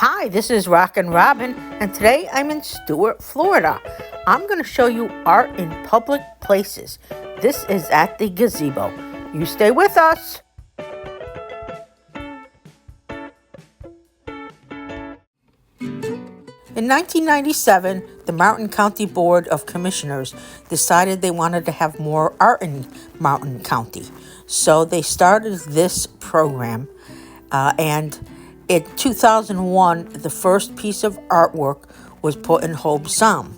Hi, this is RockinRobin, and today I'm in Stuart, Florida. I'm going to show you art in public places. This is at the Gazebo. You stay with us. In 1997, the Martin County Board of Commissioners decided they wanted to have more art in Martin County. So they started this program, and in 2001, the first piece of artwork was put in Hobe Sound.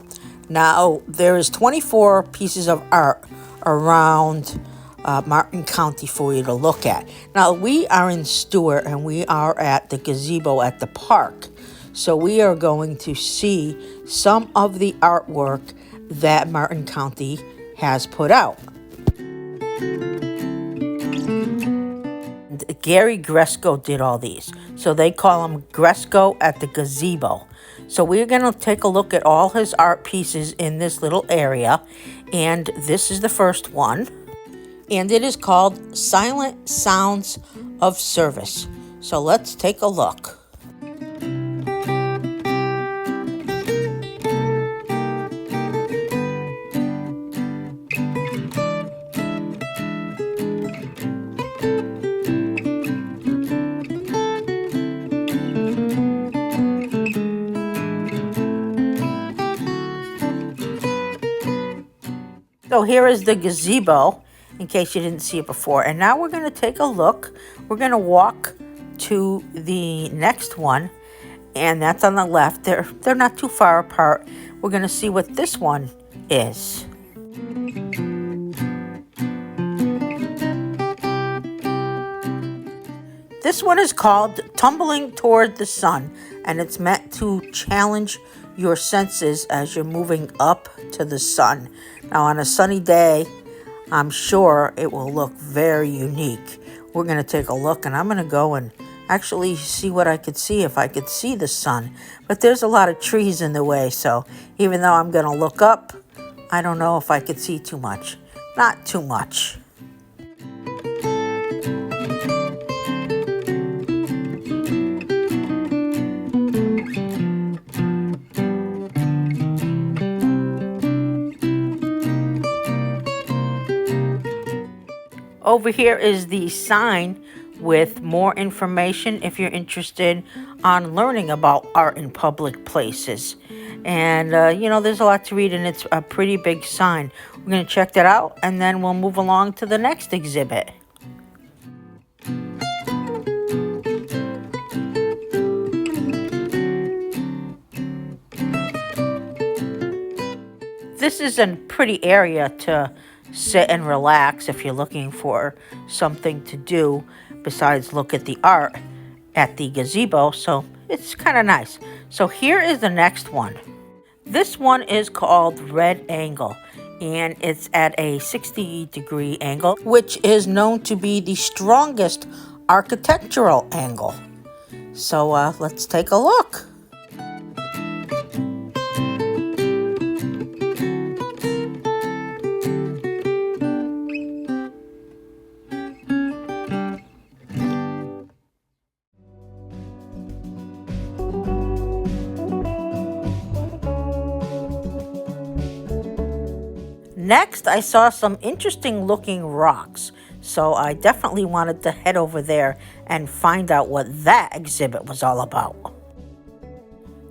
Now, there is 24 pieces of art around Martin County for you to look at. Now, we are in Stuart, and we are at the Gazebo at the park. So we are going to see some of the artwork that Martin County has put out. Gary Gresko did all these. So they call him Gresko at the Gazebo. So we're going to take a look at all his art pieces in this little area. And this is the first one. And it is called Silent Sounds of Service. So let's take a look. So here is the gazebo, in case you didn't see it before. And now we're going to take a look. We're going to walk to the next one, and that's on the left. They're not too far apart. We're going to see what this one is. This one is called Tumbling Toward the Sun, and it's meant to challenge your senses as you're moving up to the sun. Now, on a sunny day, I'm sure it will look very unique. We're going to take a look, and I'm going to go and actually see what I could see, if I could see the sun. But there's a lot of trees in the way, so even though I'm going to look up, I don't know if I could see too much. Not too much. Over here is the sign with more information if you're interested on learning about art in public places. And, there's a lot to read, and it's a pretty big sign. We're going to check that out, and then we'll move along to the next exhibit. This is a pretty area to sit and relax if you're looking for something to do besides look at the art at the gazebo. So it's kind of nice. So here is the next one. This one is called Red Angle, and it's at a 60-degree angle, which is known to be the strongest architectural angle. So let's take a look. Next, I saw some interesting looking rocks, so I definitely wanted to head over there and find out what that exhibit was all about.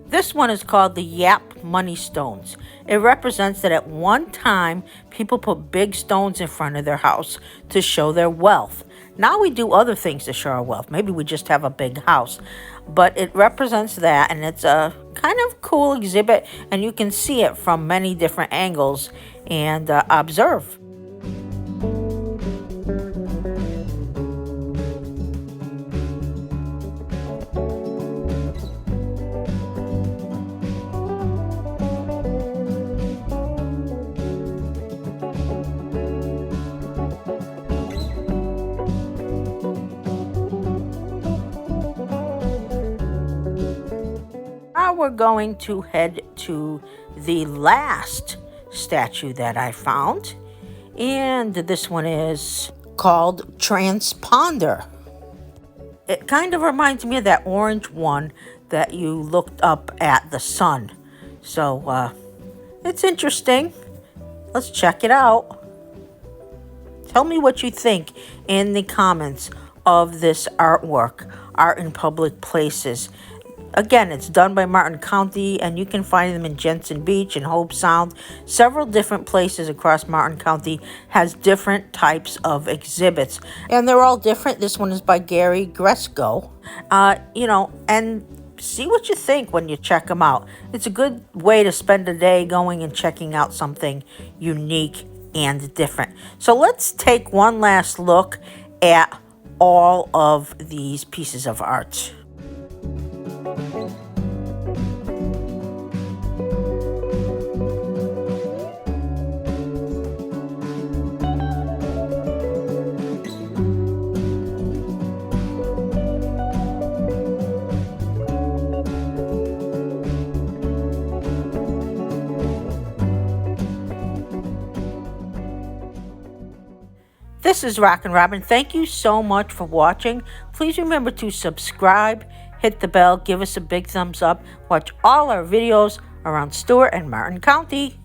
This one is called the Yap Money Stones. It represents that at one time, people put big stones in front of their house to show their wealth. Now we do other things to show our wealth. Maybe we just have a big house. But it represents that, and it's a kind of cool exhibit, and you can see it from many different angles and observe. Now we're going to head to the last statue that I found, and this one is called Transponder. It kind of reminds me of that orange one that you looked up at the sun. So it's interesting. Let's check it out. Tell me what you think in the comments of this artwork, Art in Public Places. Again, it's done by Martin County, and you can find them in Jensen Beach and Hope Sound. Several different places across Martin County has different types of exhibits, and they're all different. This one is by Gary Gresko. And see what you think when you check them out. It's a good way to spend a day going and checking out something unique and different. So let's take one last look at all of these pieces of art. This is RockinRobin. Thank you so much for watching. Please remember to subscribe, hit the bell, give us a big thumbs up. Watch all our videos around Stuart and Martin County.